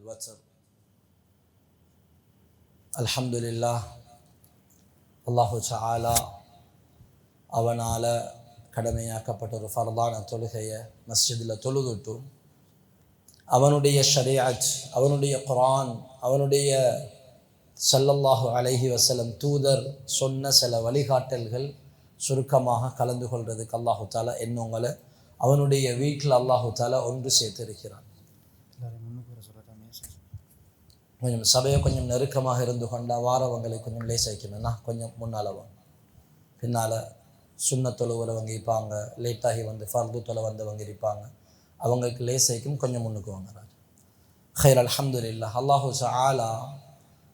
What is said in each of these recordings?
الوتر الحمد لله அல்லாஹு தஆலா அவனால கடமையாக்கப்பட்ட ஒரு ஃபர்தான தொழுகையை மஸ்ஜிதில் தொழுதுட்டு அவனுடைய ஷரீஅத், அவனுடைய குர்ஆன், அவனுடைய ஸல்லல்லாஹு அலைஹி வஸல்லம் தூதர் சொன்ன சில வழிகாட்டல்கள் சுருக்கமாக கலந்து கொள்றதுக்கு அல்லாஹு தஆலா என்னங்களை அவனுடைய வீட்டில் அல்லாஹு தஆலா ஒன்று சேர்த்திருக்கிறான். கொஞ்சம் சபையை கொஞ்சம் நெருக்கமாக இருந்து கொண்டா வாரவங்களை கொஞ்சம் லேசாய்க்கணும்னா கொஞ்சம் முன்னால் வாங்க. பின்னால் சுன்ன தொழுவுறவங்க இருப்பாங்க, லேட்டாகி வந்து ஃபர்து தொலை வந்தவங்க இருப்பாங்க, அவங்களுக்கு லேசாய்க்கும் கொஞ்சம் முன்னுக்கு வாங்குறாங்க. ஹைர் அல்ஹம்துலில்லாஹ். அல்லாஹு தஆலா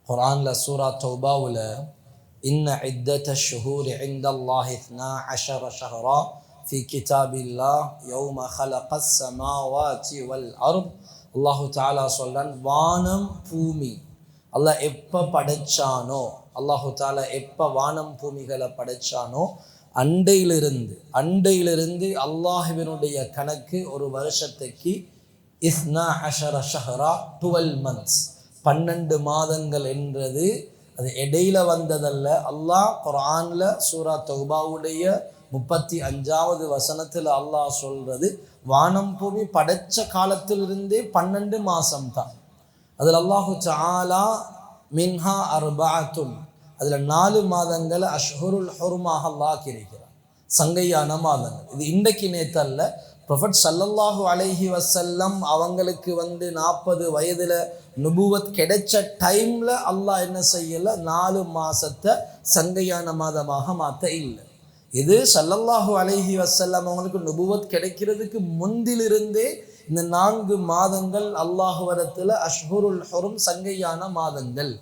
குர்ஆன்ல சூரா தௌபாவுல இன்ன இத்தத ஷுஹூரி இன்தல்லாஹி 12 ஷஹரா ஃபி கிதாபில்லாஹ் யௌம ஹலகஸ் ஸமாவாதி வல் அர்த். அல்லாஹு தஆலா சொல்றான், வானம் பூமி அல்லாஹ் எப்போ படைச்சானோ, அல்லாஹு தஆலா எப்போ வானம் பூமிகளை படைச்சானோ அண்டையிலிருந்து அல்லாஹ்வினுடைய கணக்கு ஒரு வருஷத்துக்கு 12 ஷஹரா 12 months 12 மாதங்கள் என்றது அது இடையில வந்ததல்ல. அல்லாஹ் குர்ஆன்ல சூரா தௌபாவுடைய 35வது வசனத்தில் அல்லாஹ் சொல்றது வானம் பூமி படைச்ச காலத்திலிருந்தே 12 மாதம் தான். அதில் அல்லாஹு தஆலா மின்ஹா அர்பஅத்துன், அதில் 4 மாதங்களை அஷ்ஹுருல் ஹுர்மாக அல்லாஹ் இருக்கிறார், சங்கையான மாதங்கள். இது இன்றைக்கு நேத்தல்ல, ப்ரொஃபட் ஸல்லல்லாஹு அலைஹி வஸல்லம் அவங்களுக்கு 40 வயதில் நுபுவத் கிடைச்ச டைமில் அல்லாஹ் என்ன செய்யலை, 4 மாதத்தை சங்கையான மாதமாக மாற்ற இல்லை. இது ஸல்லல்லாஹு அலைஹி வஸல்லம் அவங்களுக்கு நுபுவத் கிடைக்கிறதுக்கு முந்திலிருந்தே இந்த 4 மாதங்கள் அல்லாஹ்விடத்தில் அஷ்ஹுருல் ஹுரும் சங்கையான மாதங்கள்.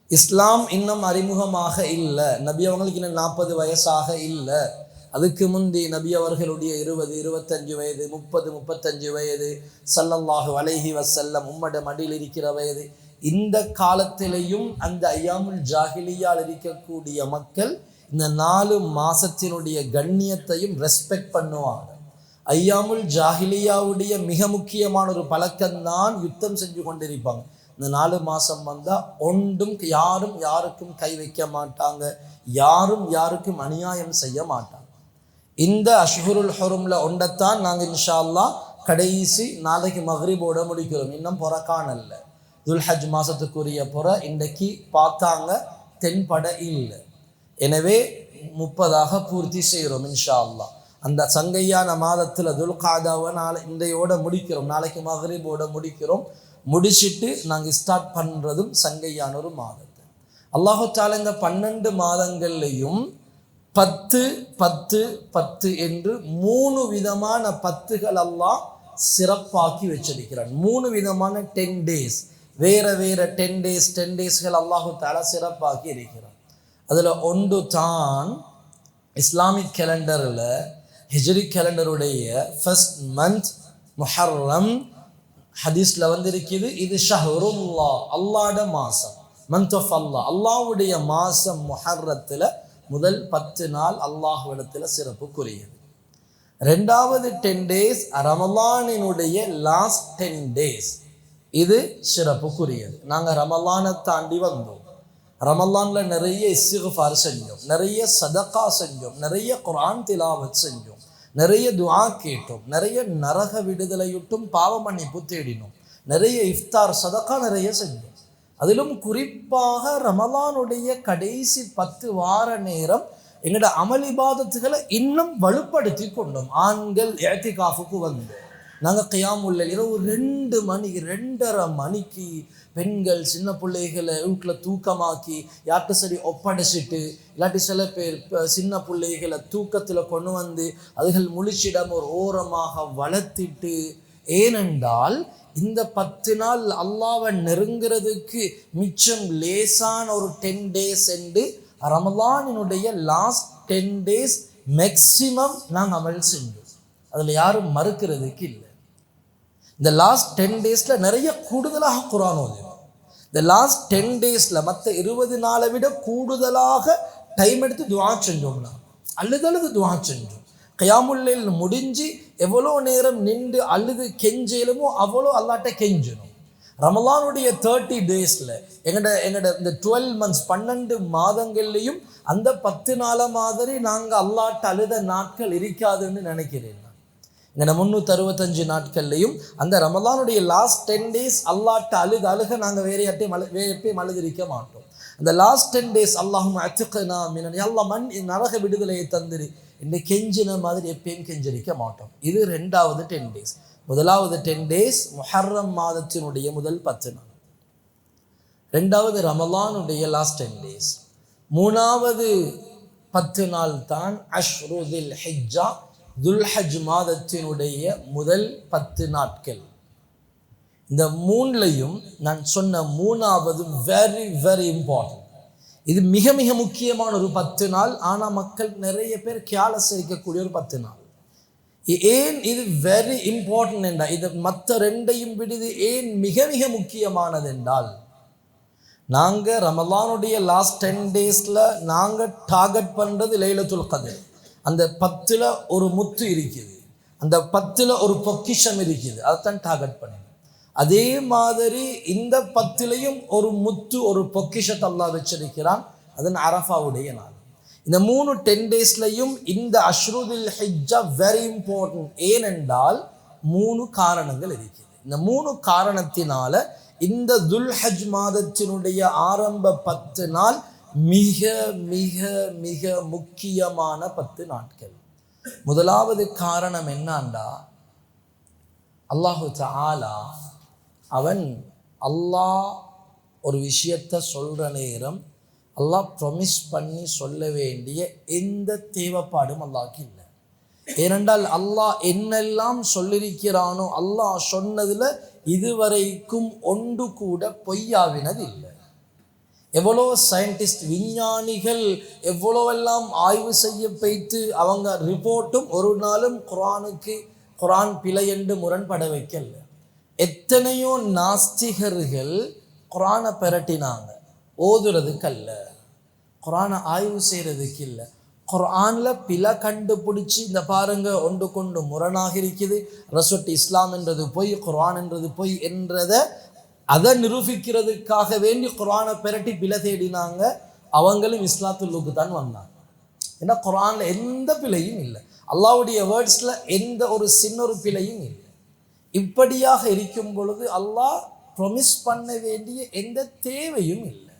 இஸ்லாம் இன்னும் அறிமுகமாக இல்லை, நபி அவங்களுக்கு இன்னும் 40 வயசாக இல்லை. அதுக்கு முந்தி நபி அவர்களுடைய 20, 25 வயது, 30, 35 வயது, ஸல்லல்லாஹு அலைஹி வஸல்லம் உம்மட மடியில் இருக்கிற வயது. இந்த காலத்திலேயும் அந்த ஐயாமுல் ஜாஹிலியால் இருக்கக்கூடிய மக்கள் இந்த 4 மாசத்தினுடைய கண்ணியத்தையும் ரெஸ்பெக்ட் பண்ணுவாங்க. ஐயாமுல் ஜாஹிலியாவுடைய மிக முக்கியமான ஒரு பழக்கம்தான் யுத்தம் செஞ்சு கொண்டிருப்பாங்க. இந்த 4 மாதம் வந்தால் ஒன்றும் யாரும் யாருக்கும் கை வைக்க மாட்டாங்க, யாரும் யாருக்கும் அநியாயம் செய்ய மாட்டாங்க. இந்த அஷ்ஹுருல் ஹுரும்ல ஒன்றைத்தான் நாங்கள் இன்ஷா அல்லாஹ் கடைசி நாளைக்கு மக்ரிபோட முடிக்கிறோம். இன்னும் புறக்கானல்ல, துல்ஹஜ் மாதத்துக்குரிய புற இன்றைக்கு பார்த்தாங்க, தென்பட இல்லை. எனவே 30ஆக பூர்த்தி செய்கிறோம் இன்ஷா அல்லாஹ். அந்த சங்கையான மாதத்தில் துல்காதாவை இன்றையோட முடிக்கிறோம், நாளைக்கு மக்ரிபோட முடிக்கிறோம். முடிச்சுட்டு நாங்கள் ஸ்டார்ட் பண்ணுறதும் சங்கையான ஒரு மாதத்தை. அல்லாஹு தஆலா இந்த 12 மாதங்கள்லையும் 10 10 10 என்று 3 விதமான 10கள் அல்லாஹ் சிறப்பாக்கி வச்சிருக்கிறான். 3 விதமான 10 days, வேற 10 daysகள் அல்லாஹு தஆலா சிறப்பாக்கி இருக்கிறான். அதில் ஒன்று தான் இஸ்லாமிக் கேலண்டரில் ஹிஜ்ரி கேலண்டருடைய ஃபர்ஸ்ட் மந்த் முஹர்ரம். ஹதீஸில் வந்திருக்குது, இது ஷஹ்ருல்லாஹ், அல்லாஹ்ட மாதம், மந்த் ஆஃப் அல்லாஹ், அல்லாஹ்வுடைய மாதம். முஹர்ரத்தில் முதல் 10 நாள் அல்லாஹ்விடத்தில் சிறப்புக்குரியது. 2வது 10 days ரமலானினுடைய லாஸ்ட் 10 days, இது சிறப்புக்குரியது. நாங்கள் ரமலானை தாண்டி வந்தோம், ரமலானில் நிறைய இஸ்திக்ஃபார் செஞ்சோம், நிறைய சதகா செஞ்சோம், நிறைய குர்ஆன் திலாவத் செஞ்சோம், நிறைய துஆ கேட்டோம், நிறைய நரக விடுதலையுட்டும் பாவ மன்னிப்பு தேடினோம், நிறைய இஃப்தார் சதகா நிறைய செஞ்சோம். அதிலும் குறிப்பாக ரமலானுடைய கடைசி 10 வார நேரம் எங்களோட அமல் இபாதத்துகளை இன்னும் வலுப்படுத்தி கொண்டோம். ஆண்கள் இஅ்திகாஃபுக்கு வந்து நாங்கள் கியாமுல் லைல் இரவு 2 மணி 2:30 மணிக்கு பெண்கள் சின்ன பிள்ளைகளை வீட்டில் தூக்கமாக்கி யார்கிட்ட சரி ஒப்படைச்சிட்டு, இல்லாட்டி சில பேர் சின்ன பிள்ளைகளை தூக்கத்தில் கொண்டு வந்து அதுகள் முழிச்சிடம் ஒரு ஓரமாக வளர்த்திட்டு, ஏனென்றால் இந்த 10 நாள் அல்லாஹ்வை நெருங்கிறதுக்கு மிச்சம் லேசான ஒரு 10 days என்று ரமலானினுடைய லாஸ்ட் 10 days மேக்சிமம் நாங்கள் அமல் செஞ்சோம். அதில் யாரும் மறுக்கிறதுக்கு இல்லை. இந்த லாஸ்ட் 10 daysல நிறைய கூடுதலாக குர்ஆன் ஓதுவோம். இந்த லாஸ்ட் 10 daysல மற்ற 20 நாளை விட கூடுதலாக டைம் எடுத்து துஆ செஞ்சோம்னா அழுது துஆ செஞ்சோம். கியாமுல் லைல் முடிஞ்சு எவ்வளோ நேரம் நின்று அழுது கெஞ்சலுமோ அவ்வளோ அல்லாட்ட கெஞ்சணும். ரமலானுடைய 30 டேஸில் எங்கட இந்த 12 மந்த்ஸ் 12 மாதங்கள்லையும் அந்த 10 நாள மாதிரி நாங்கள் அல்லாட்ட அழுத நாட்கள் இருக்காதுன்னு நினைக்கிறேன். எங்கட 365 நாட்கள்லையும் அந்த ரமலானுடைய லாஸ்ட் 10 டேஸ் அல்லாட்ட அழுக நாங்கள் வேற எப்பயும் அழுதிருக்க மாட்டோம். அந்த லாஸ்ட் 10 டேஸ் அல்லாஹும் அத்துக்கனா மினன் அல்லாஹ் மண் நரக விடுதலையை தந்துரு இந்த கெஞ்சின மாதிரி எப்பயும் கெஞ்சரிக்க மாட்டோம். இது 2வது 10 டேஸ். முதலாவது 10 டேஸ் முஹர்ரம் மாதத்தினுடைய முதல் 10 நாள். 2வது ரமலானுடைய லாஸ்ட் 10 டேஸ். 3வது 10 நாள் தான் அஷ்ரு தில் ஹிஜ்ஜா, துல்ஹஜ் மாதத்தினுடைய முதல் 10 நாட்கள். இந்த 3லையும் நான் சொன்ன 3வது வெரி வெரி இம்பார்ட்டன்ட். இது மிக மிக முக்கியமான ஒரு 10 நாள். ஆனால் மக்கள் நிறைய பேர் கேலசரிக்கக்கூடிய ஒரு 10 நாள். ஏன் இது வெரி இம்பார்ட்டன்ட் என்றால், இது மற்ற 2ஐயும் விடுது ஏன் மிக மிக முக்கியமானது என்றால், நாங்கள் ரமலானுடைய லாஸ்ட் 10 டேஸில் நாங்கள் டார்கெட் பண்ணுறது லைலத்துல் கத்ர். அந்த 10ல் ஒரு முத்து இருக்குது, அந்த 10ல் ஒரு பொக்கிஷம் இருக்குது, அதைத்தான் டார்கெட் பண்ணி. அதே மாதிரி இந்த 10லையும் ஒரு முத்து ஒரு பொக்கிஷத்தை அல்லாஹ் வச்சிருக்கிறான். அதன் அரஃபாவுடைய நாள். இந்த 10 டேஸ்லையும் இந்த அஷ்ருதில் ஹிஜ்ஜா வெரி இம்பார்ட்டன்ட். ஏனென்றால் 3 காரணங்கள் இருக்குது. இந்த 3 காரணத்தினால இந்த துல்ஹஜ் மாதத்தினுடைய ஆரம்ப 10 நாள் மிக மிக மிக முக்கியமான 10 நாட்கள். முதலாவது காரணம் என்னண்டா, அல்லாஹு தஆலா அல்லாஹ் ஒரு விஷயத்தை சொல்ற நேரம் அல்லாஹ் ப்ரொமிஸ் பண்ணி சொல்ல வேண்டிய எந்த தேவைப்பாடும் அல்லாஹ்க்கு இல்லை. ஏனென்றால் அல்லாஹ் என்னெல்லாம் சொல்லியிருக்கிறானோ அல்லாஹ் சொன்னதில் இதுவரைக்கும் ஒன்று கூட பொய்யாவினது இல்லை. எவ்வளோ சயின்டிஸ்ட் விஞ்ஞானிகள் எவ்வளோவெல்லாம் ஆய்வு செய்ய வைத்து அவங்க ரிப்போர்ட்டும் ஒரு நாளும் குரான் பிழை என்று முரண்பட வைக்கல. எத்தனையோ நாஸ்திகர்கள் குரானை பெரட்டினாங்க, ஓதுறதுக்கு அல்ல, குரானை ஆய்வு செய்கிறதுக்கு இல்லை. குரானில் பிழை கண்டுபிடிச்சி இந்த பாருங்க ஒன்று கொண்டு முரணாக இருக்குது, ரசூட் இஸ்லாம் என்றது பொய், குரான் என்றது பொய் என்றதை அதை நிரூபிக்கிறதுக்காக வேண்டி குரானை பெரட்டி பிழை தேடினாங்க. அவங்களும் இஸ்லாத்துல்லுக்கு தான் வந்தாங்க. ஏன்னா குரானில் எந்த பிழையும் இல்லை, அல்லாஹ்வுடைய வேர்ட்ஸில் எந்த ஒரு சின்ன ஒரு பிழையும் இல்லை. இப்படியாக இருக்கும் பொழுது அல்லாஹ் ப்ரொமிஸ் பண்ண வேண்டிய எந்த தேவையும் இல்லை.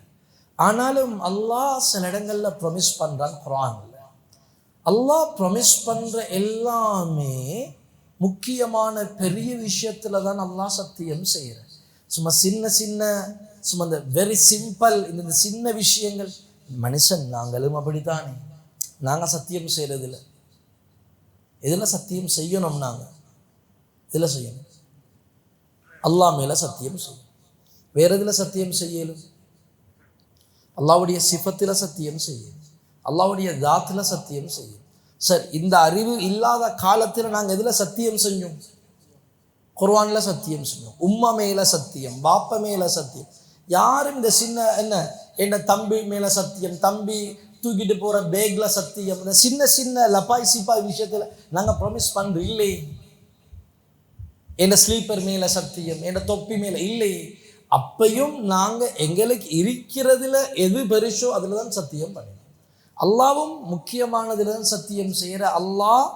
ஆனாலும் அல்லாஹ் சில இடங்களில் ப்ரொமிஸ் பண்ணுறான். குரானில் அல்லாஹ் ப்ரொமிஸ் பண்ணுற எல்லாமே முக்கியமான பெரிய விஷயத்தில் தான் அல்லாஹ் சத்தியம் செய்கிறார். சும்மா சும்மா இந்த வெரி சிம்பிள் இந்த சின்ன விஷயங்கள், மனுஷன் நாங்களும் அப்படித்தானே, நாங்கள் சத்தியம் செய்கிறதில்ல. இதில் சத்தியம் செய்யணும், நாங்கள் இதில் செய்யணும், அல்லாஹ் மேலே சத்தியம் செய்யணும். வேறு இதில் சத்தியம் செய்யலும், அல்லாஹ்வுடைய சிஃபத்தில் சத்தியம் செய்யணும், அல்லாஹ்வுடைய தாத்தில் சத்தியம் செய்யணும். சார், இந்த அறிவு இல்லாத காலத்தில் நாங்கள் எதில் சத்தியம் செஞ்சோம்? குர்ஆனில் சத்தியம் செஞ்சோம், உம்மா மேலே சத்தியம், பாப்பா மேலே சத்தியம். யாரும் இந்த என்ன தம்பி மேலே சத்தியம், தம்பி தூக்கிட்டு போகிற பேக்கில் சத்தியம், இந்த சின்ன லப்பாய் சிப்பாய் விஷயத்தில் நாங்கள் ப்ராமிஸ் பண்ணுறோம் இல்லை. என்ன ஸ்லீப்பர் மேலே சத்தியம், என்ன தொப்பி மேலே இல்லை. அப்பையும் நாங்கள் எங்களுக்கு இருக்கிறதுல எது பெருசோ அதில் தான் சத்தியம் பண்ணினோம். அல்லாவும் முக்கியமானதில் தான் சத்தியம் செய்கிற. அல்லாஹ்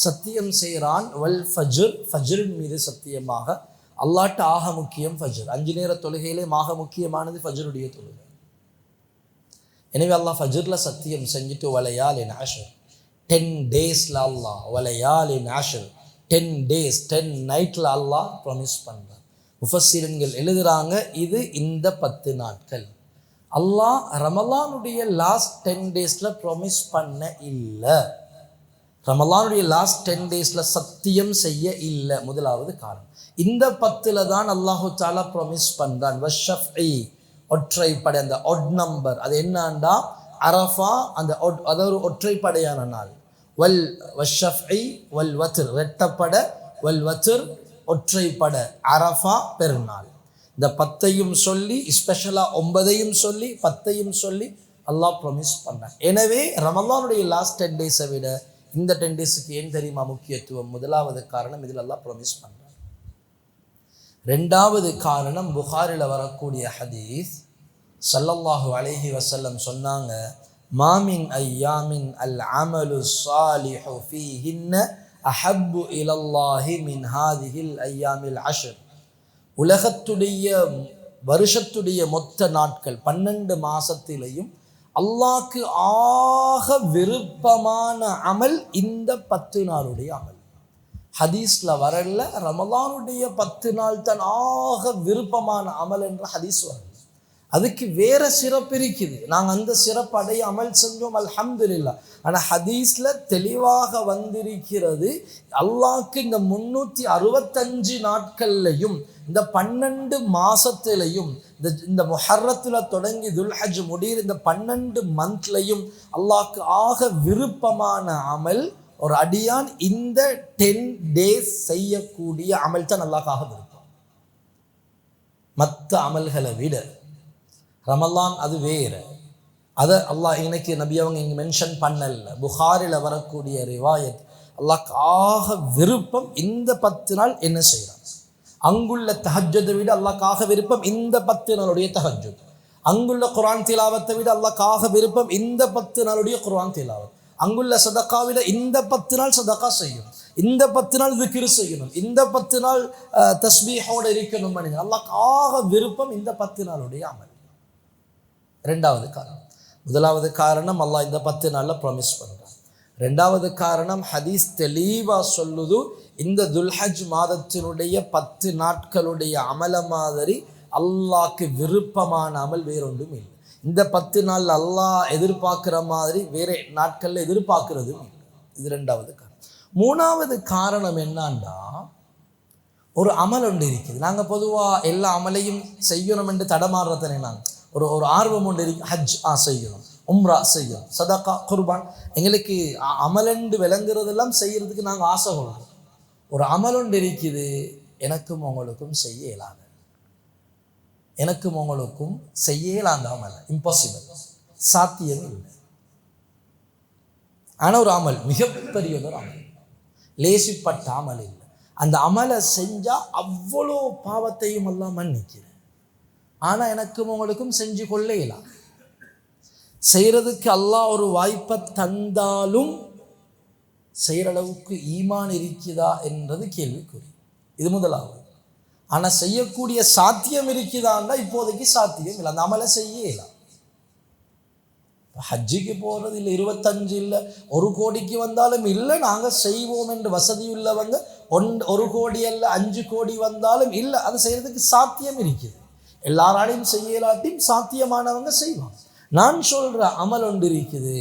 சத்தியம் செய்கிறான், வல் ஃபஜ்ர், ஃபஜ்ரின் மீது சத்தியமாக. அல்லாட்ட ஆக முக்கியம் ஃபஜ்ர். 5 நேர தொழுகையிலே ஆக முக்கியமானது ஃபஜ்ருடைய தொழுகை. எனவே அல்லாஹ் ஃபஜ்ரில் சத்தியம் செஞ்சுட்டு வலையாலின் அஷ்ர், 10 டேஸில் அல்லாஹ் வலையாலின் அஷ்ர், 10 டேஸ் 10 நைட்டில் அல்லாஹ் ப்ராமிஸ் பண்ணுறான். முஃபஸ்ஸிரீன்கள் எழுதுகிறாங்க, இது இந்த 10 நாட்கள். அல்லாஹ் ரமலானுடைய லாஸ்ட் 10 டேஸில் ப்ராமிஸ் பண்ண இல்லை, ரமலானுடைய லாஸ்ட் 10 டேஸில் சத்தியம் செய்ய இல்லை. முதலாவது காரணம், இந்த 10ல் தான் அல்லாஹு தாலா ப்ராமிஸ் பண்ணுறான். வஷ்ஷஃப்இ, ஒற்றைப்படை, அந்த ஒட் நம்பர், அது என்னண்டா அரஃபா, அந்த அது ஒரு ஒற்றைப்படையான நாள். வல் வஷ்ஷஃப்இ வல் வத்ர், ரெட்டப்பட, வல் வத்ர் ஒற்றைப்பட, அரஃபா பெருநாள். இந்த 10ஐயும் சொல்லி, ஸ்பெஷலாக 9ஐயும் சொல்லி 10ஐயும் சொல்லி அல்லாஹ் ப்ராமிஸ் பண்ணான். எனவே ரமலானுடைய லாஸ்ட் 10 டேஸை விட இந்த 10 டேஸுக்கு ஏன் தெரியுமா முக்கியத்துவம்? முதலாவது காரணம், இதில் அல்லாஹ் ப்ராமிஸ் பண்ணுறான். ரெண்டாவது காரணம் புகாரில் வரக்கூடிய ஹதீஸ், ஸல்லல்லாஹு அலைஹி வஸல்லம் சொன்னாங்க, மாமின் ஐயாமின் அல் அமலு ஸாலிஹு ஃபீஹின்ன அஹப்பு இலல்லாஹி மின் ஹாதிஹில் ஐயாமில் அஷ்ர். உலகத்துடைய வருஷத்துடைய மொத்த நாட்கள் 12 மாசத்திலையும் அல்லாஹ்க்கு ஆக விருப்பமான அமல் இந்த 10 நாளுடைய அமல். ஹதீஸ்ல வரல ரமலானுடைய 10 நாள் தான் ஆக விருப்பமான அமல் என்ற ஹதீஸ் வரல. அதுக்கு வேற சிறப்பு இருக்குது. நாங்கள் அந்த சிறப்பு அடைய அமல் செஞ்சோம், அல்ஹம்துலில்லாஹ். ஆனால் ஹதீஸ்ல தெளிவாக வந்திருக்கிறது, அல்லாஹ்க்கு இந்த 365 நாட்கள்லையும் இந்த 12 மாசத்திலையும் இந்த முஹர்ரத்துல தொடங்கி துல்ஹஜ் முடிகிற இந்த 12 மந்த்லையும் அல்லாஹ்க்கு ஆக விருப்பமான அமல் ஒரு அடியான் இந்த 10 டேஸ் செய்யக்கூடிய அமல் தான் அல்லாஹ்க்காக விருப்பம். மற்ற அமல்களை விட ரமலான் அது வேறு. அதை அல்லாஹ் இன்னைக்கு நபி அவங்க இங்கே மென்ஷன் பண்ணல. புகாரில் வரக்கூடிய ரிவாயத், அல்லாஹ்க்கு ஆக விருப்பம் இந்த 10 நாள் என்ன செய்கிறான். அங்குள்ள தஹஜ்ஜுதை விட அல்லாஹ்க்காக விருப்பம் இந்த 10 நாளுடைய தஹஜ்ஜுத். அங்குள்ள குர்ஆன் திலாவத்தை விட அல்லாஹ்க்காக விருப்பம் இந்த 10 நாளுடைய குர்ஆன் திலாவத். அங்குள்ள சதக்காவில இந்த 10 நாள் சதக்கா செய்யும், இந்த 10 நாள் திக்ர் செய்யணும், இந்த 10 நாள் தஸ்பீஹோடு இருக்கணும். அல்லாஹ்க்கு ஆக விருப்பம் இந்த 10 நாளுடைய அமல். ரெண்டாவது காரணம். முதலாவது காரணம் அல்லாஹ் இந்த 10 நாளில் ப்ராமிஸ் பண்ணுறான். ரெண்டாவது காரணம் ஹதீஸ் தெளிவாக சொல்லுது, இந்த துல்ஹஜ் மாதத்தினுடைய 10 நாட்களுடைய அமல மாதிரி அல்லாஹ்க்கு விருப்பமான அமல் வேறொன்றும் இல்லை. இந்த 10 நாள் அல்லாஹ் எதிர்பார்க்குற மாதிரி வேற நாட்களில் எதிர்பார்க்கறதும் இல்லை. இது ரெண்டாவது காரணம். மூணாவது காரணம் என்னன்னா, ஒரு அமல் ஒன்று இருக்குது. நாங்கள் பொதுவாக எல்லா அமலையும் செய்யணும் என்று தடமாறுறதனே நாங்கள் ஒரு ஆர்வம் ஒன்று இருக்கு. ஹஜ் செய்யணும், உம்ரா செய்யணும், சதகா குர்பான், எங்களுக்கு அமலண்டு விளங்குறதெல்லாம் செய்யறதுக்கு நாங்கள் ஆசை கொள்கிறோம். ஒரு அமல் ஒன்று இருக்குது, எனக்கும் உங்களுக்கும் செய்ய இயலாத, எனக்கும் உங்களுக்கும் செய்ய இயலாத அமல், இம்பாசிபிள், சாத்தியம் இல்லை. ஆனால் ஒரு அமல் மிகப்பெரிய ஒரு அமல், லேசிப்பட்ட அமல் இல்லை. அந்த அமலை செஞ்சால் அவ்வளோ பாவத்தையும் எல்லாம் மன்னிக்கிறேன். ஆனால் எனக்கும் உங்களுக்கும் செஞ்சு கொள்ளலாம். செய்கிறதுக்கு அல்லாஹ் ஒரு வாய்ப்பை தந்தாலும் செய்கிற அளவுக்கு ஈமான் இருக்குதா என்றது கேள்விக்குறி. இது முதலாவது. ஆனால் செய்யக்கூடிய சாத்தியம் இருக்குதான்னா இப்போதைக்கு சாத்தியம் இல்லை. அந்த அமலை செய்யலாம். ஹஜ்ஜிக்கு போகிறது இல்லை, 25 இல்லை, 1 கோடிக்கு வந்தாலும் இல்லை, நாங்கள் செய்வோம் என்று வசதி உள்ளவங்க 1 கோடி அல்ல 5 கோடி வந்தாலும் இல்லை, அது செய்கிறதுக்கு சாத்தியம் இருக்குது. எல்லாராலையும் செய்யலாட்டியும் சாத்தியமானவங்க செய்வாங்க. நான் சொல்கிற அமல் ஒன்று இருக்குது,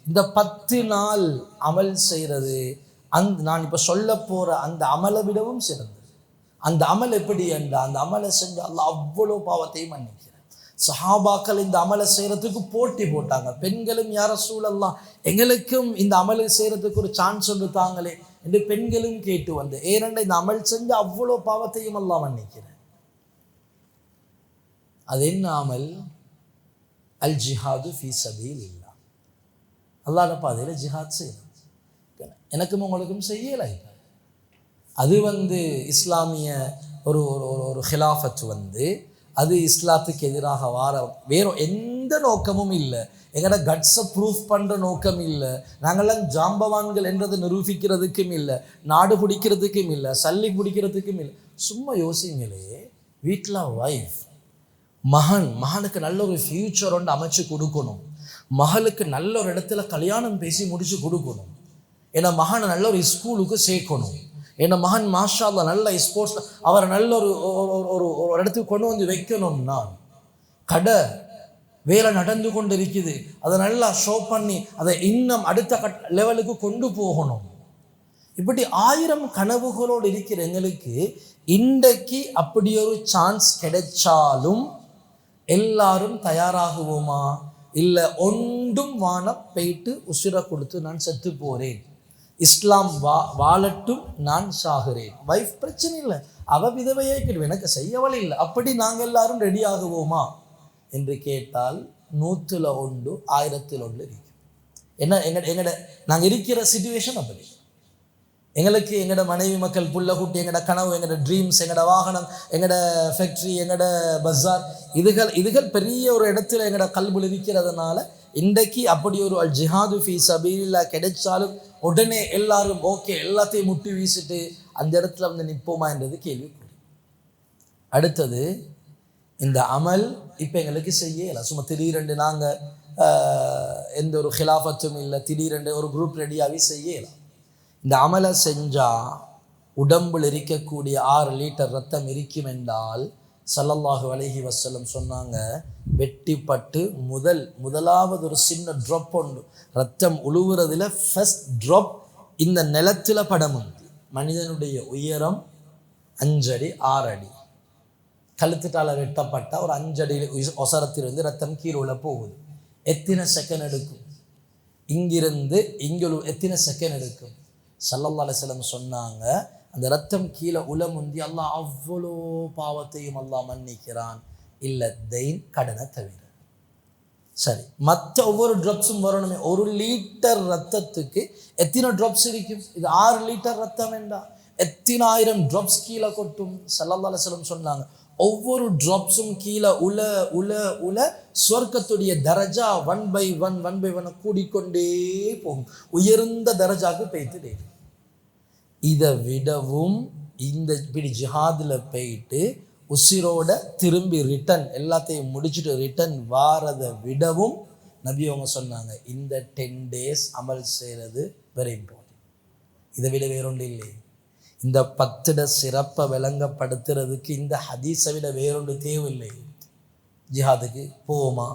இந்த 10 நாள் அமல் செய்கிறது நான் இப்போ சொல்ல போகிற அந்த அமலை விடவும் சிறந்தது. அந்த அமல் எப்படி என்றால், அந்த அமலை செஞ்சு அல்லாஹ் அவ்வளோ பாவத்தையும் மன்னிக்கிறேன். சஹாபாக்கள் இந்த அமலை செய்கிறதுக்கு போட்டி போட்டாங்க. பெண்களும் யா ரசூலல்லாஹ் எங்களுக்கும் இந்த அமலை செய்கிறதுக்கு ஒரு சான்ஸ் ஒன்று தாங்களே என்று பெண்களும் கேட்டு வந்து, ஏனென்றால் இந்த அமல் செஞ்சு அவ்வளோ பாவத்தையும் அல்லாஹ் மன்னிக்கிறேன். அது என்ன அமல்? அல் ஜிஹாது ஃபீ சபீலில்லாஹ். அல்லாஹ் பாதையில் ஜிஹாத் செய்யணும். எனக்கும் உங்களுக்கும் செய்யலை. அது இஸ்லாமிய ஒரு ஒரு ஹிலாஃபத் அது இஸ்லாத்துக்கு எதிராக வேற எந்த நோக்கமும் இல்லை. எங்களோட கட்ஸை ப்ரூஃப் பண்ணுற நோக்கம் இல்லை. நாங்கள்லாம் ஜாம்பவான்கள் என்றதை நிரூபிக்கிறதுக்கும் இல்லை, நாடு பிடிக்கிறதுக்கும் இல்லை, சல்லி பிடிக்கிறதுக்கும் இல்லை. சும்மா யோசிங்களே, வீட்டில் ஒய்ஃப் மகனுக்கு நல்ல ஒரு ஃப்யூச்சர் ஒன்று அமைச்சு கொடுக்கணும், மகளுக்கு நல்ல ஒரு இடத்துல கல்யாணம் பேசி முடிச்சு கொடுக்கணும், ஏன்னா மகனை நல்ல ஒரு ஸ்கூலுக்கு சேர்க்கணும், ஏன்னா மகன் மாஷா அல்லாஹ் நல்ல ஸ்போர்ட்ஸில் அவரை நல்ல ஒரு இடத்துக்கு கொண்டு வந்து வைக்கணும்னா, கடை வேலை நடந்து கொண்டு இருக்குது, அதை நல்லா ஷோ பண்ணி அதை இன்னும் அடுத்த லெவலுக்கு கொண்டு போகணும். இப்படி 1000 கனவுகளோடு இருக்கிற எங்களுக்கு இன்றைக்கு அப்படி ஒரு சான்ஸ் கிடைச்சாலும் எல்லாரும் தயாராகுவோமா? இல்லை, ஒன்றும் போயிட்டு உசிரை கொடுத்து நான் செத்து போகிறேன், இஸ்லாம் வாழட்டும், நான் சாகிறேன், வைஃப் பிரச்சனை இல்லை, அவ விதவையே கிடுவேன், எனக்கு செய்யவழி இல்லை, அப்படி நாங்கள் எல்லாரும் ரெடி ஆகுவோமா என்று கேட்டால் 100ல் 1, 1000ல் 1 இருக்கும். என்ன எங்கட நாங்கள் இருக்கிற சிச்சுவேஷன் அப்படி. எங்களுக்கு எங்களோட மனைவி மக்கள் புள்ள குட்டி எங்களோட கனவு எங்களோட ட்ரீம்ஸ் எங்களோட வாகனம் எங்களோட ஃபேக்ட்ரி எங்களோட பஸார் இதுகள் பெரிய ஒரு இடத்துல எங்களோட கல்புல் இருக்கிறதுனால இன்றைக்கு அப்படி ஒரு அல் ஜிஹாது ஃபீ சபீலில்லாஹ் கிடைச்சாலும் உடனே எல்லாரும் ஓகே எல்லாத்தையும் முட்டி வீசிட்டு அந்த இடத்துல வந்து நிற்போமா என்றது கேள்வி. அடுத்தது இந்த அமல் இப்போ எங்களுக்கு செய்யலை. சும்மா திடீரென்று நாங்கள் எந்த ஒரு ஹிலாஃபத்தும் இல்லை, திடீரென்று ஒரு குரூப் ரெடியாகவே செய்யலாம். இந்த அமலை செஞ்சால் உடம்பில் இருக்கக்கூடிய 6 லிட்டர் ரத்தம் இருக்கும் என்றால் ஸல்லல்லாஹு அலைஹி வஸல்லம் சொன்னாங்க, வெட்டிப்பட்டு முதலாவது ஒரு சின்ன ட்ராப் ஒன்று ரத்தம் உழுவுறதுல ஃபர்ஸ்ட் ட்ராப் இந்த நிலத்தில் படமும். மனிதனுடைய உயரம் 5 அடி 6 அடி, கழுத்துட்டால வெட்டப்பட்டால் ஒரு 5 அடி ஒசரத்திலிருந்து ரத்தம் கீழே உள்ள போகுது. எத்தனை செகண்ட் எடுக்கும்? இங்கிருந்து இங்கே எத்தனை செகண்ட் எடுக்கும்? ஸல்லல்லாஹு அலைஹி வஸல்லம் சொன்னாங்க, அந்த ரத்தம் கீழே முந்தி அல்லாஹ் அவ்வளோ பாவத்தையும் அல்லாஹ் மன்னிக்கிறான், இல்லை தெயின் கடனை தவிர. சரி, மற்ற ஒவ்வொரு ட்ராப்ஸும் வரணுமே. 1 லிட்டர் ரத்தத்துக்கு எத்தனை ட்ராப்ஸ் இருக்கும்? இது 6 லிட்டர் ரத்தம் என்றால் எத்தனை ஆயிரம் ட்ராப்ஸ் கீழே கொட்டும்? ஸல்லல்லாஹு அலைஹி வஸல்லம் சொன்னாங்க, ஒவ்வொரு ட்ராப்ஸும் கீழே உல சொர்க்கத்துடைய தரஜா 1 by 1 கூடிக்கொண்டே போகும், உயர்ந்த தரஜாக்கு போய்த்துட்டே. இதை விடவும் இந்த இப்படி ஜிஹாதில் போயிட்டு உசிரோட திரும்பி ரிட்டன் எல்லாத்தையும் முடிச்சுட்டு ரிட்டன் வாரதை விடவும் நபி அவங்க சொன்னாங்க, இந்த 10 days அமல் செய்கிறது வெரி இம்பார்ட்டன்ட். இதை விட வேறொன்று இல்லை. இந்த 10 சிறப்பை விளங்கப்படுத்துறதுக்கு இந்த ஹதீஸை விட வேறொன்று தேவையில்லை. ஜிஹாதுக்கு போவோமா?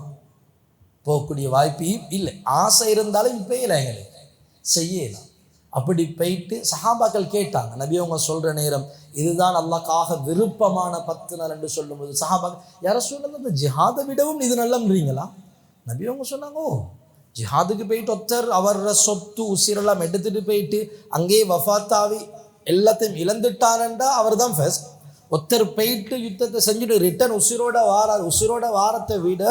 போகக்கூடிய வாய்ப்பு இல்லை. ஆசை இருந்தாலும் இப்போ இல்லை, எங்களுக்கு செய்யலாம். அப்படி போயிட்டு சஹாபாக்கள் கேட்டாங்க, நபி அவங்க சொல்கிற நேரம் இதுதான் அல்லாஹ்க்காக விருப்பமான 10 நாள் என்று சொல்லும்போது சஹாபாக்கள், யார சொல்லலாம் இந்த ஜிஹாதை விடவும் இது நல்லம்ன்றீங்களா? நபி அவங்க சொன்னாங்க, ஓ ஜிஹாதுக்கு போயிட்டு ஒருத்தர் அவர சொத்து உசிரெல்லாம் எடுத்துகிட்டு போயிட்டு அங்கேயே வஃபாத்தாவி எல்லாத்தையும் இழந்துட்டானண்டா அவர் தான் ஃபர்ஸ்ட். ஒருத்தர் போயிட்டு யுத்தத்தை செஞ்சுட்டு ரிட்டன் உசிரோட வாரத்தை விட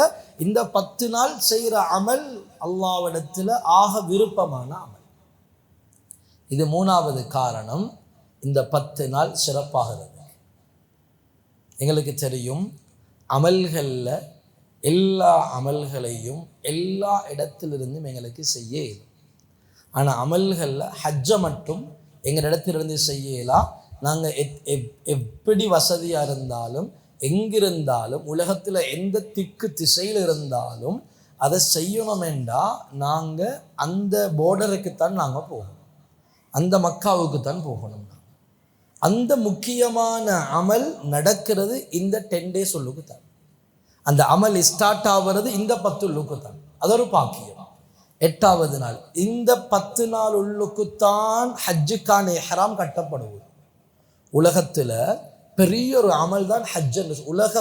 இந்த 10 நாள் செய்கிற அமல் அல்லாஹ்விடத்தில் ஆக விருப்பமான அமல். இது 3வது காரணம், இந்த 10 நாள் சிறப்பாகிறது. எங்களுக்கு தெரியும் அமல்களில் எல்லா அமல்களையும் எல்லா இடத்திலிருந்தும் எங்களுக்கு செய்ய இயலும். ஆனால் அமல்களில் ஹஜ்ஜை மட்டும் எங்கள் இடத்திலிருந்து செய்யலாம். நாங்கள் எப்படி வசதியாக இருந்தாலும் எங்கிருந்தாலும் உலகத்தில் எந்த திக்கு திசையில் இருந்தாலும் அதை செய்யணும் என்றால் நாங்கள் அந்த போர்டருக்குத்தான் நாங்கள் போகணும், அந்த மக்காவுக்குத்தான் போகணும். அந்த முக்கியமான அமல் நடக்கிறது இந்த 10 days உள்ளுக்கு தான். அந்த அமல் ஸ்டார்ட் ஆகிறது இந்த 10 உள்ளுக்கு தான். அது ஒரு பாக்கியம். 8வது நாள் இந்த 10 நாள் உள்ளுக்குத்தான் ஹஜ்ஜுக்கான இஹ்ராம் கட்டப்படுவது. உலகத்தில் பெரிய ஒரு அமல் தான் ஹஜ். உலக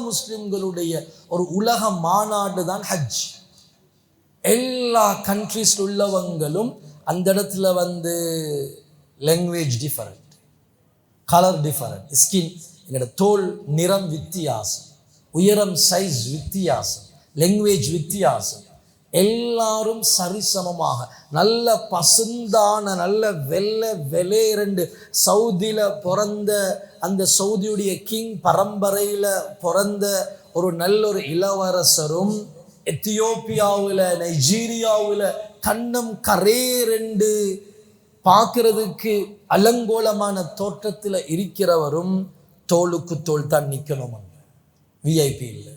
முஸ்லிம்களுடைய ஒரு உலக மாநாடு தான் ஹஜ். எல்லா கண்ட்ரீஸ் உள்ளவங்களும் அந்த இடத்துல வந்து language different, colour different, skin எங்களோட தோல் நிறம் வித்தியாசம், உயரம் சைஸ் வித்தியாசம், லாங்குவேஜ் வித்தியாசம், எல்லாரும் சரிசமமாக நல்ல பசுந்தான நல்ல வெள்ளை சவுதியில் பிறந்த அந்த சவுதியுடைய கிங் பரம்பரையில் பிறந்த ஒரு நல்ல ஒரு இளவரசரும் எத்தியோப்பியாவில் நைஜீரியாவில் கண்ணம் கரேரெண்டு பார்க்கறதுக்கு அலங்கோலமான தோற்றத்தில் இருக்கிறவரும் தோளுக்கு தோல் தான் நிற்கணும். விஐபி இல்லை,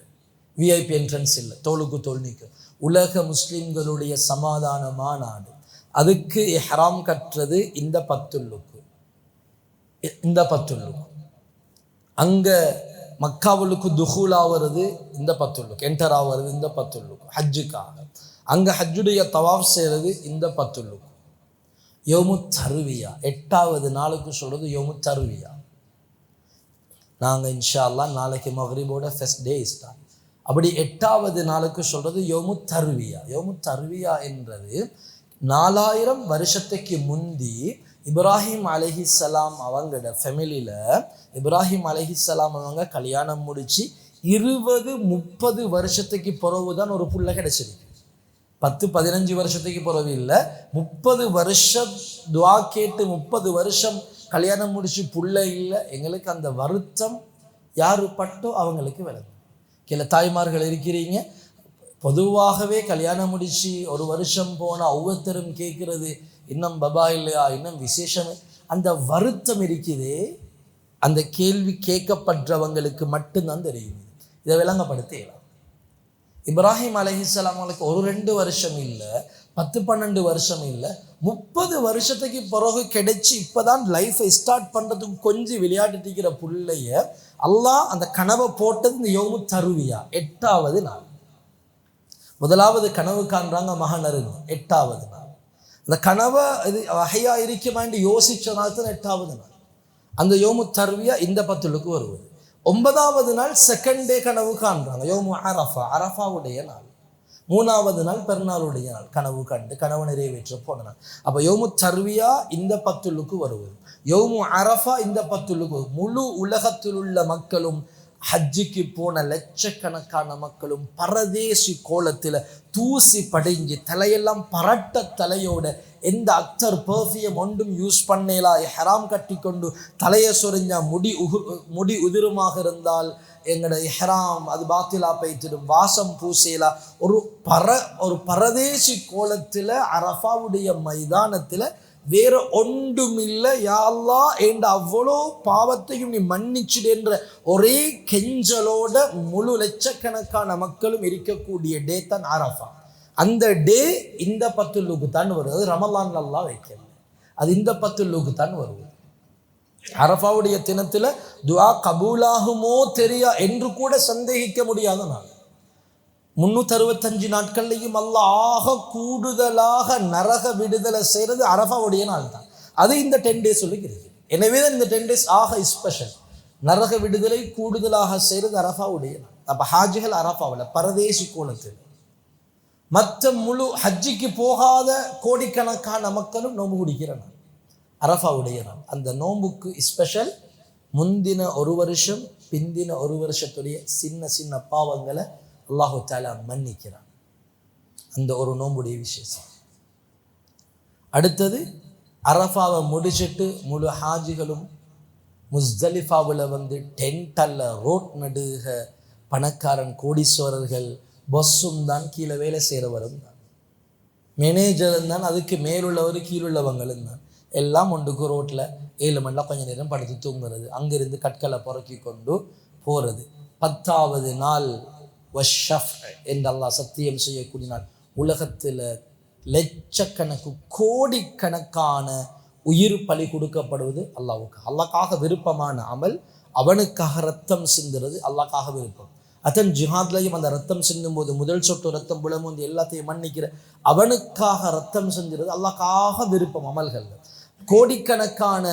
விஐபி என்ட்ரன்ஸ் இல்லை, தோளுக்கு தோல் நிற்கணும். உலக முஸ்லிம்களுடைய சமாதான மாநாடு, அதுக்கு இஹ்ராம் கட்டுறது இந்த 10 அங்கே மக்காவுக்கு துஹூல் ஆகிறது இந்த 10 என்டர் ஆகிறது இந்த 10 ஹஜ்ஜுக்காக. அங்கே ஹஜ்ஜுடைய தவாஃப் செய்கிறது இந்த 10 யௌமு தர்வியா. 8வது நாளுக்கு சொல்கிறது யௌமு தர்வியா. நாங்கள் இன்ஷா அல்லாஹ் நாளைக்கு மக்ரிபோட ஃபர்ஸ்ட் டே ஸ்டார்ட். அப்படி 8வது நாளுக்கு சொல்கிறது யௌமு தர்வியா. யௌமு தர்வியா என்றது 4000 வருஷத்துக்கு முந்தி இப்ராஹிம் அலைஹிஸ்ஸலாம் அவங்களோட ஃபேமிலியில் இப்ராஹிம் அலைஹிஸ்ஸலாம் அவங்க கல்யாணம் முடித்து 20-30 வருஷத்துக்கு பிறகு தான் ஒரு புள்ள கிடைச்சிருக்கு. 10-15 வருஷத்துக்கு பிறகு இல்லை, 30 வருஷம் துவா கேட்டு 30 வருஷம் கல்யாணம் முடிச்சு புள்ள இல்லை. எங்களுக்கு அந்த வருத்தம் யாரு பட்டோ அவங்களுக்கு விளங்கும். சில தாய்மார்கள் இருக்கிறீங்க, பொதுவாகவே கல்யாணம் முடிச்சு 1 வருஷம் போனால் ஒவ்வொருத்தரும் கேட்குறது இன்னும் பபா இல்லையா, இன்னும் விசேஷம். அந்த வருத்தம் இருக்குதே, அந்த கேள்வி கேட்கப்படுறவங்களுக்கு மட்டும்தான் தெரியும். இதை விளங்கப்படுத்தலாம். இப்ராஹிம் அலைஹிஸ்ஸலாம் அவங்களுக்கு 1-2 வருஷம் இல்லை, 10-12 வருஷம் இல்லை, 30 வருஷத்துக்கு பிறகு கிடைச்சி இப்போதான் லைஃப்பை ஸ்டார்ட் பண்ணுறதுக்கு கொஞ்சம் விளையாடிட்டு இருக்கிற பிள்ளைய அல்லாஹ் அந்த கனவை போட்டது இந்த யௌமு தர்வியா 8வது நாள். முதலாவது கனவு காண்றாங்க மகனருங்க 8வது நாள். அந்த கனவை இது வகையா இருக்குமான்னு யோசிச்ச நாள் தான் 8வது நாள். அந்த யோமு தர்வியா இந்த 10லுக்கு வருவது. 9வது நாள் செகண்ட் டே கனவு காண்றாங்க, யோமு அரஃபா, அரஃபாவுடைய நாள். 3வது நாள் பெருநாளுடைய நாள். கனவு கண்டு கனவு நிறைவேற்ற போன நாள். அப்போ யோமு தர்வியா இந்த 10லுக்கு வருவது, யோமு அரஃபா இந்த 10லுக்கு. முழு உலகத்தில் உள்ள மக்களும், ஹஜ்ஜுக்கு போன லட்சக்கணக்கான மக்களும் பரதேசி கோலத்தில் தூசி படிஞ்சு தலையெல்லாம் பரட்ட தலையோட, எந்த அக்தர் பர்ஃபியூம் ஒன்றும் யூஸ் பண்ணலா, ஹெராம் கட்டி கொண்டு தலையை சொரிஞ்சா முடி உதிருமாக இருந்தால் எங்களோட ஹெராம் அது பாத்திலா பைத்திடும், வாசம் பூசேலா, ஒரு பரதேசி கோலத்தில் அரஃபாவுடைய மைதானத்தில் வேற ஒன்றுமில்லை. யா அல்லாஹ் என்ற அவ்வளோ பாவத்தையும் நீ மன்னிச்சிடு என்ற ஒரே கெஞ்சலோட முழு லட்சக்கணக்கான மக்களும் இருக்கக்கூடிய டே தான் அரஃபா. அந்த டே இந்த 10லுக்கு தான் வருது. அது ரமலான் அல்லாஹ் வைக்கல, அது இந்த 10லுக்கு தான் வருவது. அரஃபாவுடைய தினத்தில் துஆ கபூலாகுமோ தெரியா என்று கூட சந்தேகிக்க முடியாத நாள். 365 நாட்கள்லையும் அல்லாஹ் கூடுதலாக நரக விடுதலை செய்கிறது அரஃபாவுடைய நாள் தான். அது இந்த 10 days சொல்லுகிறது. எனவே தான் இந்த 10 days ஆக ஸ்பெஷல். நரக விடுதலை கூடுதலாக செய்கிறது அரஃபாவுடைய நாள். அப்போ ஹாஜிகள் அரஃபாவில் பரதேசி கோலத்தில், மற்ற முழு ஹஜ்ஜிக்கு போகாத கோடிக்கணக்கான மக்களும் நோன்பு குடிக்கிற நாள் அரஃபாவுடைய நாள். அந்த நோன்புக்கு ஸ்பெஷல். முந்தின 1 வருஷம் பிந்தின 1 வருஷத்துடைய சின்ன சின்ன பாவங்களை அல்லாஹு தஆலா மன்னிக்கிறான். அந்த ஒரு நோம்புடைய விசேஷம். அடுத்தது அரஃபாவை முடிச்சுட்டு முழு ஹாஜிகளும் முஸ்தலிஃபாவில் வந்து டென்ட் அல்ல, ரோட் நடுக பணக்காரன் கோடீஸ்வரர்கள் பஸ்ஸும் தான், கீழே வேலை செய்கிறவரும் தான், மேனேஜரும் தான், அதுக்கு மேலுள்ளவர் கீழுள்ளவங்களும் தான். எல்லாம் ஒன்றுக்கு ரோட்டில் 7 மணிலாம் கொஞ்சம் நேரம் படுத்து தூங்குறது, அங்கிருந்து கற்களை புறக்கி கொண்டு போகிறது. 10வது நாள் வஷஃப் என்று அல்லாஹ் சத்தியம் செய்யக்கூடிய நாள். உலகத்தில் லட்சக்கணக்கு கோடிக்கணக்கான உயிர் பலி கொடுக்கப்படுவது அல்லாஹ்வுக்கு. அல்லாஹ்க்காக விருப்பமான அமல், அவனுக்காக ரத்தம் சிந்துறது அல்லாஹ்க்காக விருப்பம். அதன் ஜிஹாத்லையும் அந்த ரத்தம் சிந்தும் போது முதல் சொட்டு ரத்தம் புலமுந்து எல்லாத்தையும் மன்னிக்கிற அவனுக்காக ரத்தம் சிந்துறது அல்லாஹ்க்காக விருப்பம் அமல்கள். கோடிக்கணக்கான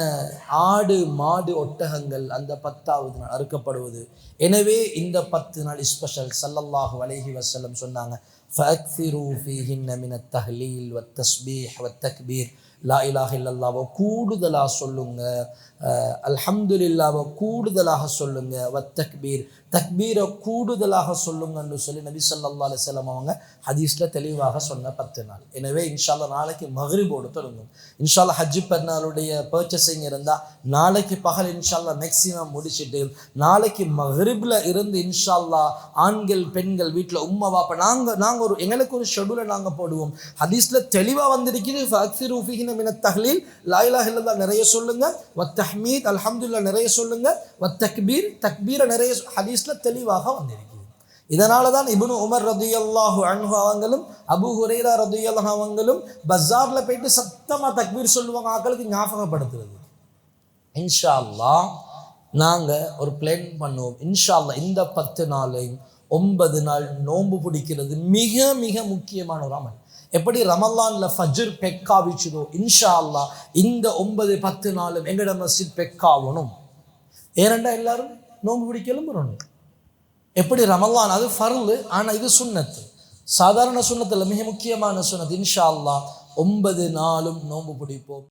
ஆடு மாடு ஒட்டகங்கள் அந்த 10வது நாள் அறுக்கப்படுவது. எனவே இந்த 10 நாள் ஸ்பெஷல். ஸல்லல்லாஹு அலைஹி வஸல்லம் சொன்னாங்க, ஃபஅக்ஸிரு ஃபீஹின்ன மினத் தஹ்லீல் வத் தஸ்பீஹ் வத் தக்பீர், லா இலாஹ இல்லல்லாஹ் கூடுதலாக சொல்லுங்க, அல்ஹம்துலில்லாஹ் கூடுதலாக சொல்லுங்க, வத் தக்பீர் தக்பீரை கூடுதலாக சொல்லுங்கன்னு சொல்லி நபி ஸல்லல்லாஹு அலைஹி வஸல்லம் அவங்க ஹதீஸில் தெளிவாக சொன்ன 10 நாள். எனவே இன்ஷா அல்லாஹ் நாளைக்கு மக்ரிபோடு தொடங்கும். இன்ஷா அல்லாஹ் ஹஜ்ஜு பெருநாளுடைய பர்ச்சேசிங் இருந்தால் நாளைக்கு பகல் இன்ஷா அல்லாஹ் மேக்ஸிமம் முடிச்சுட்டு நாளைக்கு மக்ரிபில் இருந்து இன்ஷா அல்லாஹ் ஆண்கள் பெண்கள் வீட்டில் உம்மா வாப்பா நாங்கள் எங்களுக்கு ஒரு ஷெட்யூலை நாங்கள் போடுவோம். ஹதீஸில் தெளிவாக வந்திருக்குது, ஃபஅக்ஸிரு ஃபீஹின்ன மினத் தஹ்லீல், லா இலாஹ இல்லல்லாஹ் நிறைய சொல்லுங்க, வத் தஹ்மீத் அல்ஹம்துலில்லாஹ் நிறைய சொல்லுங்க, வத் தக்பீர் தக்பீரை நிறைய ஹதீஸ் தெளிவாக வந்திருக்கிறது. இதனால தான் இப்னு உமர் ரலியல்லாஹு அன்ஹு அவங்களும் அபூ ஹுரைரா ரலியல்லாஹு அவங்களும் பஜார்ல போயிட்டு சத்தமா தக்பீர் சொல்லுவாங்க, ஆட்களுக்கு ஞாபகப்படுத்துறது. இன்ஷா அல்லாஹ் நாங்க ஒரு பிளான் பண்ணுவோம். இன்ஷா அல்லாஹ் இந்த 10 நாளையும் 9 நாள் நோன்பு பிடிக்கிறது மிக மிக முக்கியமான ஒரு அமல். எப்படி ரமலான்ல ஃபஜ்ர் பெக்காவிச்சுதோ, இன்ஷா அல்லாஹ் இந்த 9-10 நாளும் எங்கட மஸ்ஜித் பெக்காவணும். ஏனெண்டா எல்லாரும் நோன்பு பிடிக்கலும் வரணும். எப்படி ரமலான் அது ஃபர்லு, ஆனால் இது சுன்னத்து, சாதாரண சுன்னத்தில் மிக முக்கியமான சுன்னத். இன்ஷா அல்லாஹ் 9 நாளும் நோன்பு பிடிப்போம்.